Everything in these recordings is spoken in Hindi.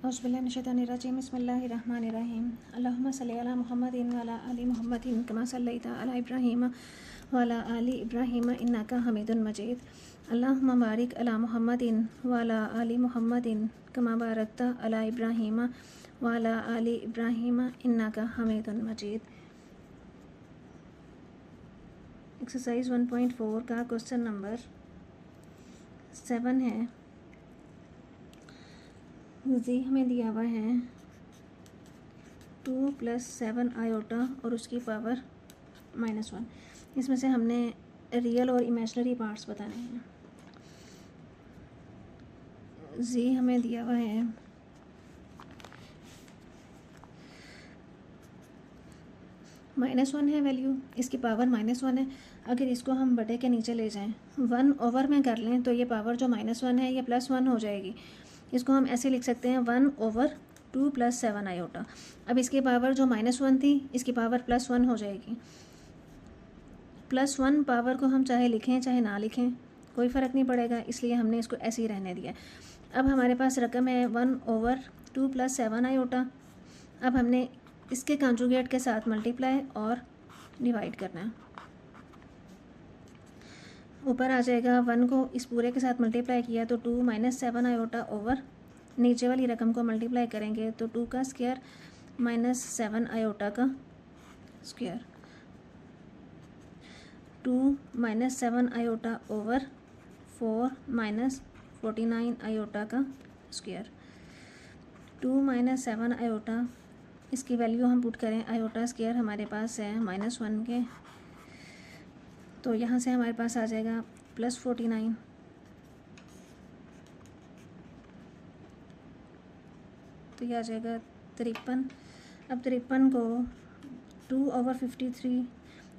औज़ुबिल्लाहिमिनश्शैतानिर्रजीम बिस्मिल्लाहिर्रहमानिर्रहीम अल्लाहुम्मा सल्लि अला मुहम्मदिन व अला आलि मुहम्मदिन कमा सल्लैता अला इब्राहीम व अला आलि इब्राहीम इन्नका हमीदुन मजीद अल्लाहुम्मा बारिक अला मुहम्मदिन व अला आलि मुहम्मदिन कमा बारकता अला इब्राहीम व अला आलि इब्राहीम इन्नका हमीदुन मजीद। एक्सरसाइज 1.4 का क्वेश्चन नंबर 7 है। जी हमें दिया हुआ है 2 + 7 आयोटा और उसकी पावर -1। इसमें से हमने रियल और इमेजिनरी पार्ट्स बताने हैं। जी हमें दिया हुआ है -1 है वैल्यू, इसकी पावर -1 है। अगर इसको हम बटे के नीचे ले जाएं 1 ओवर में कर लें तो ये पावर जो -1 है ये +1 हो जाएगी। इसको हम ऐसे लिख सकते हैं 1/2 + 7 आयोटा। अब इसकी पावर जो -1 थी इसकी पावर +1 हो जाएगी। +1 पावर को हम चाहे लिखें चाहे ना लिखें कोई फ़र्क नहीं पड़ेगा, इसलिए हमने इसको ऐसे ही रहने दिया। अब हमारे पास रकम है 1/2 + 7 आयोटा। अब हमने इसके कंजुगेट के साथ मल्टीप्लाई और डिवाइड करना है। ऊपर आ जाएगा 1 को इस पूरे के साथ मल्टीप्लाई किया तो 2 - 7 आयोटा ओवर नीचे वाली रकम को मल्टीप्लाई करेंगे तो 2 का स्क्वायर -7 आयोटा का स्क्वायर। 2 - 7 आयोटा ओवर 4 - 49 आयोटा का स्क्वायर। 2 - 7 आयोटा, इसकी वैल्यू हम पुट करें आयोटा स्क्वायर हमारे पास है -1 के, तो यहाँ से हमारे पास आ जाएगा +49। तो ये आ जाएगा 53। अब 53 को 2/53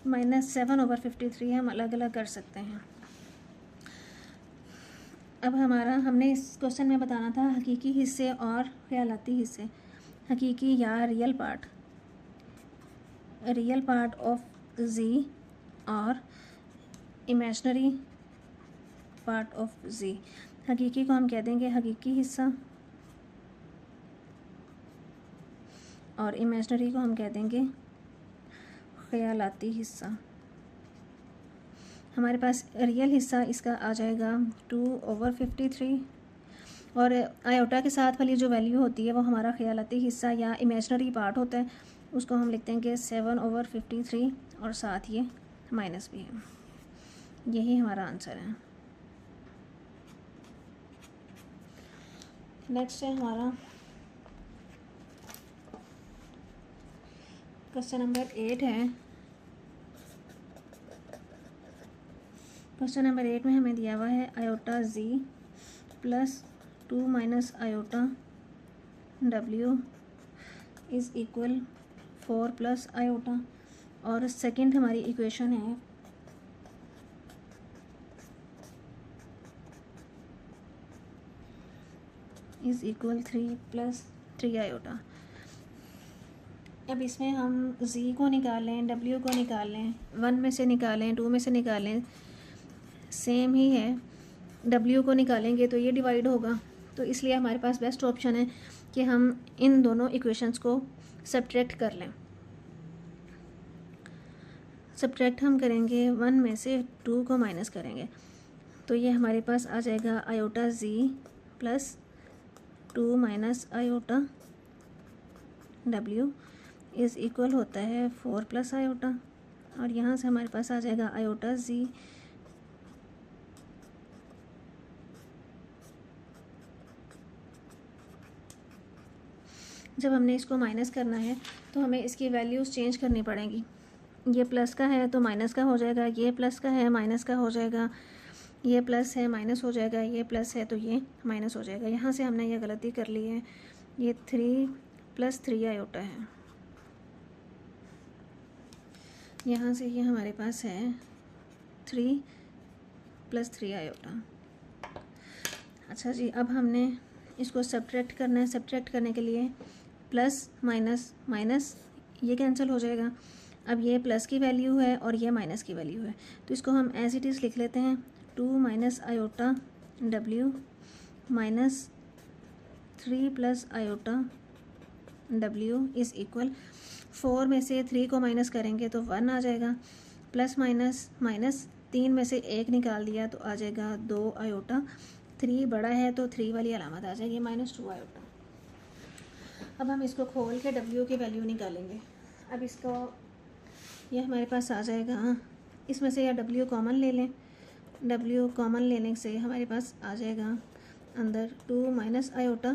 - 7/53 हम अलग अलग कर सकते हैं। अब हमने इस क्वेश्चन में बताना था हकीकी हिस्से और ख्यालाती हिस्से। हकीकी या रियल पार्ट ऑफ जी और इमेजिनरी पार्ट ऑफ जी। हकीकी को हम कह देंगे हकीकी हिस्सा और इमेजिनरी को हम कह देंगे ख्यालाती हिस्सा। हमारे पास रियल हिस्सा इसका आ जाएगा 2/53 और आयोटा के साथ वाली जो वैल्यू होती है वो हमारा ख्यालाती हिस्सा या इमेजिनरी पार्ट होता है, उसको हम लिखते हैं कि 7/53 और साथ ये माइनस भी है। यही हमारा आंसर है। नेक्स्ट है हमारा क्वेश्चन नंबर 8 है। क्वेश्चन नंबर 8 में हमें दिया हुआ है iota Z plus 2 - iota W is equal 4 + iota, और सेकंड हमारी इक्वेशन है इज़ इक्वल 3 + 3 आयोटा। अब इसमें हम जी को निकालें, डब्ल्यू को निकालें, 1 में से निकालें, 2 में से निकालें, सेम ही है। डब्ल्यू को निकालेंगे तो ये डिवाइड होगा, तो इसलिए हमारे पास बेस्ट ऑप्शन है कि हम इन दोनों इक्वेशंस को सब्ट्रैक्ट कर लें। सब्ट्रैक्ट हम करेंगे 1 में से 2 को माइनस करेंगे तो ये हमारे पास आ जाएगा iota Z plus 2 - iota W is equal होता है 4 + आयोटा, और यहाँ से हमारे पास आ जाएगा आयोटा जी जब हमने इसको माइनस करना है तो हमें इसकी वैल्यूज़ चेंज करनी पड़ेंगी। ये प्लस का है तो माइनस का हो जाएगा, ये प्लस का है माइनस का हो जाएगा, ये प्लस है माइनस हो जाएगा, ये प्लस है तो ये माइनस हो जाएगा। यहाँ से हमने ये गलती कर ली है, ये 3 + 3 आयोटा है। यहाँ से ये हमारे पास है 3 + 3 आयोटा। अच्छा जी, अब हमने इसको सब्ट्रैक्ट करना है। सब्ट्रैक्ट करने के लिए प्लस माइनस माइनस ये कैंसिल हो जाएगा। अब ये प्लस की वैल्यू है और ये माइनस की वैल्यू है, तो इसको हम एज इट इज़ लिख लेते हैं 2 - iota W 3 plus iota W is equal, 4 में से 3 को माइनस करेंगे तो 1 आ जाएगा, प्लस माइनस माइनस 3 में से 1 निकाल दिया तो आ जाएगा 2 आयोटा, 3 बड़ा है तो 3 वाली अलामत आ जाएगी -2 आयोटा। अब हम इसको खोल के डब्ल्यू की वैल्यू निकालेंगे। अब इसको यह हमारे पास आ जाएगा, इसमें से या डब्ल्यू कॉमन ले लें, डब्ल्यू कॉमन लेने से हमारे पास आ जाएगा अंदर 2 minus iota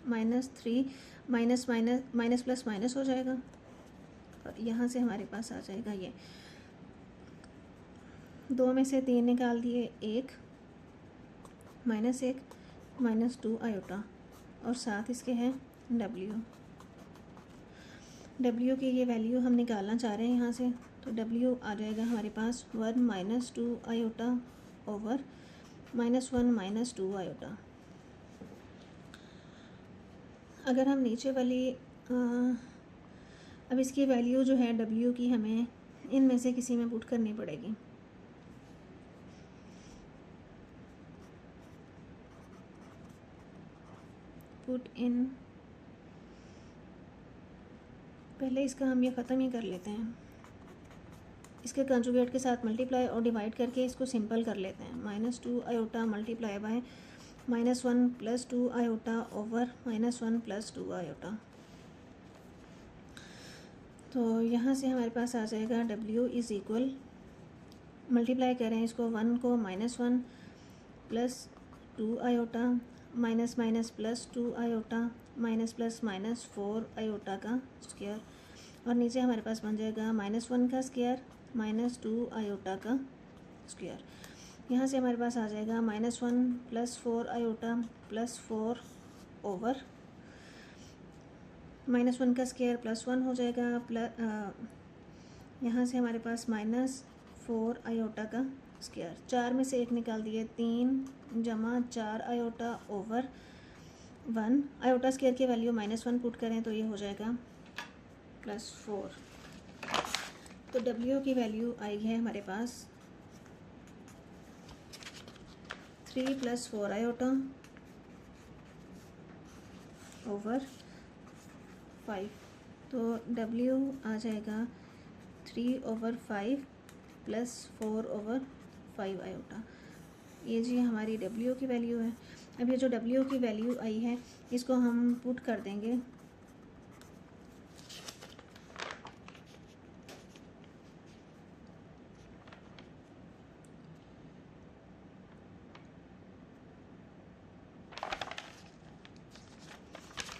-3 minus minus minus plus minus हो जाएगा, और यहाँ से हमारे पास आ जाएगा ये 2 में से 3 निकाल दिए, 1 -2 आयोटा, और साथ इसके है डब्ल्यू की ये वैल्यू हम निकालना चाह रहे हैं यहाँ से, तो डब्ल्यू आ जाएगा हमारे पास 1 -2 आयोटा ओवर -1 -2 आयोटा। अगर हम नीचे वाली अब इसकी वैल्यू जो है डब्ल्यू की हमें इनमें से किसी में पुट करनी पड़ेगी। पुट इन, पहले इसका हम ये ख़त्म ही कर लेते हैं, इसके कंजुगेट के साथ मल्टीप्लाई और डिवाइड करके इसको सिंपल कर लेते हैं। -2 iota multiply by -1 + 2 iota over -1 + 2 iota. तो यहाँ से हमारे पास आ जाएगा डब्ल्यू इज़ इक्वल, मल्टीप्लाई करें इसको 1 को -1 + 2 iota minus minus +2 iota minus plus minus 4 iota का स्क्वायर, और नीचे हमारे पास बन जाएगा -1 का स्क्वायर -2 आयोटा का स्क्वायर। यहाँ से हमारे पास आ जाएगा -1 + 4 आयोटा +4 ओवर -1 का स्क्वायर +1 हो जाएगा, यहाँ से हमारे पास -4 आयोटा का स्क्वायर, 4 में से 1 निकाल दिए, 3 जमा 4 आयोटा ओवर 1, आयोटा स्क्वायर की वैल्यू -1 पुट करें तो ये हो जाएगा +4। तो डब्ल्यू की वैल्यू आई है हमारे पास 3 + 4 आयोटा ओवर 5, तो डब्ल्यू आ जाएगा 3/5 + 4/5 आयोटा। ये जी हमारी डब्ल्यू की वैल्यू है। अब ये जो डब्ल्यू की वैल्यू आई है इसको हम पुट कर देंगे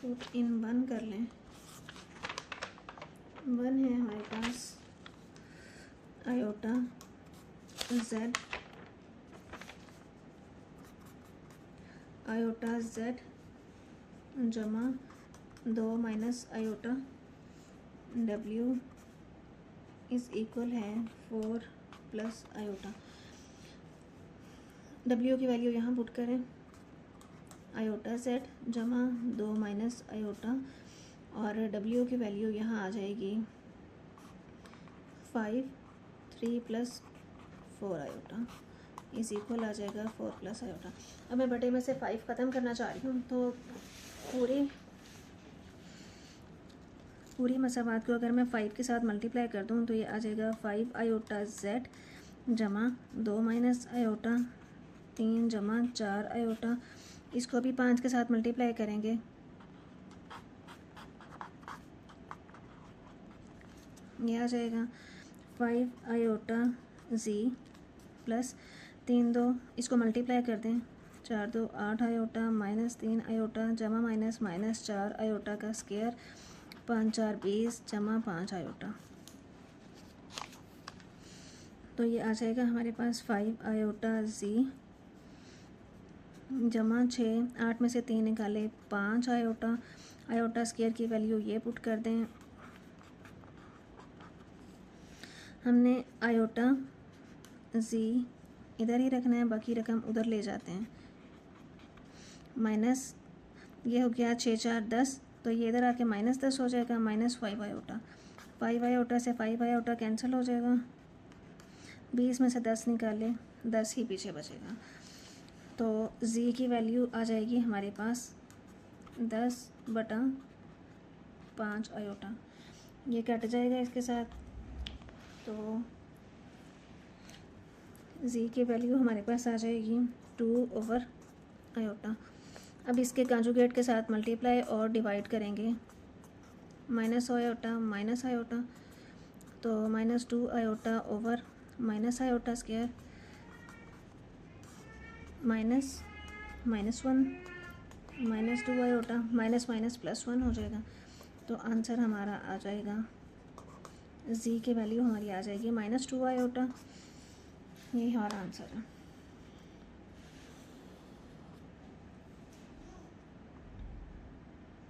पुट इन 1 कर लें, 1 है हमारे पास आयोटा z जमा 2 minus iota W is equal है 4 + आयोटा। डब्ल्यू की वैल्यू यहाँ पुट करें, आयोटा z जमा 2 माइनस आयोटा, और डब्ल्यू की वैल्यू यहाँ आ जाएगी 5 3 + 4 आयोटा इज़ इक्वल आ जाएगा 4 + आयोटा। अब मैं बटे में से 5 ख़त्म करना चाह रही हूँ, तो पूरी मसावात को अगर मैं 5 के साथ मल्टीप्लाई कर दूँ तो ये आ जाएगा 5 आयोटा z जमा 2 माइनस आयोटा 3 जमा 4 आयोटा, इसको भी 5 के साथ मल्टीप्लाई करेंगे, ये आ जाएगा 5 आयोटा z प्लस 3 2, इसको मल्टीप्लाई कर दें, 4 2 8 आयोटा -3 आयोटा जमा -4 आयोटा का स्क्वायर, 5 4 20 जमा 5 आयोटा। तो ये आ जाएगा हमारे पास 5 आयोटा z जमा 6, 8 में से 3 निकाले, 5 आयोटा, आयोटा स्क्वायर की वैल्यू ये पुट कर दें, हमने आयोटा z इधर ही रखना है, बाकी रकम उधर ले जाते हैं, माइनस ये हो गया 6 4 10, तो ये इधर आके -10 हो जाएगा, -5 आयोटा, 5 आयोटा से 5 आयोटा कैंसिल हो जाएगा, 20 में से 10 निकाले, 10 ही पीछे बचेगा, तो z की वैल्यू आ जाएगी हमारे पास 10/5 आयोटा, ये कट जाएगा इसके साथ, तो z की वैल्यू हमारे पास आ जाएगी 2/आयोटा। अब इसके कंजुगेट के साथ मल्टीप्लाई और डिवाइड करेंगे, माइनस आयोटा, तो -2 iota over minus iota square minus -1 -2 iota, minus +1 हो जाएगा। तो आंसर हमारा आ जाएगा, z की वैल्यू हमारी आ जाएगी -2 आयोटा। यही हमारा आंसर है।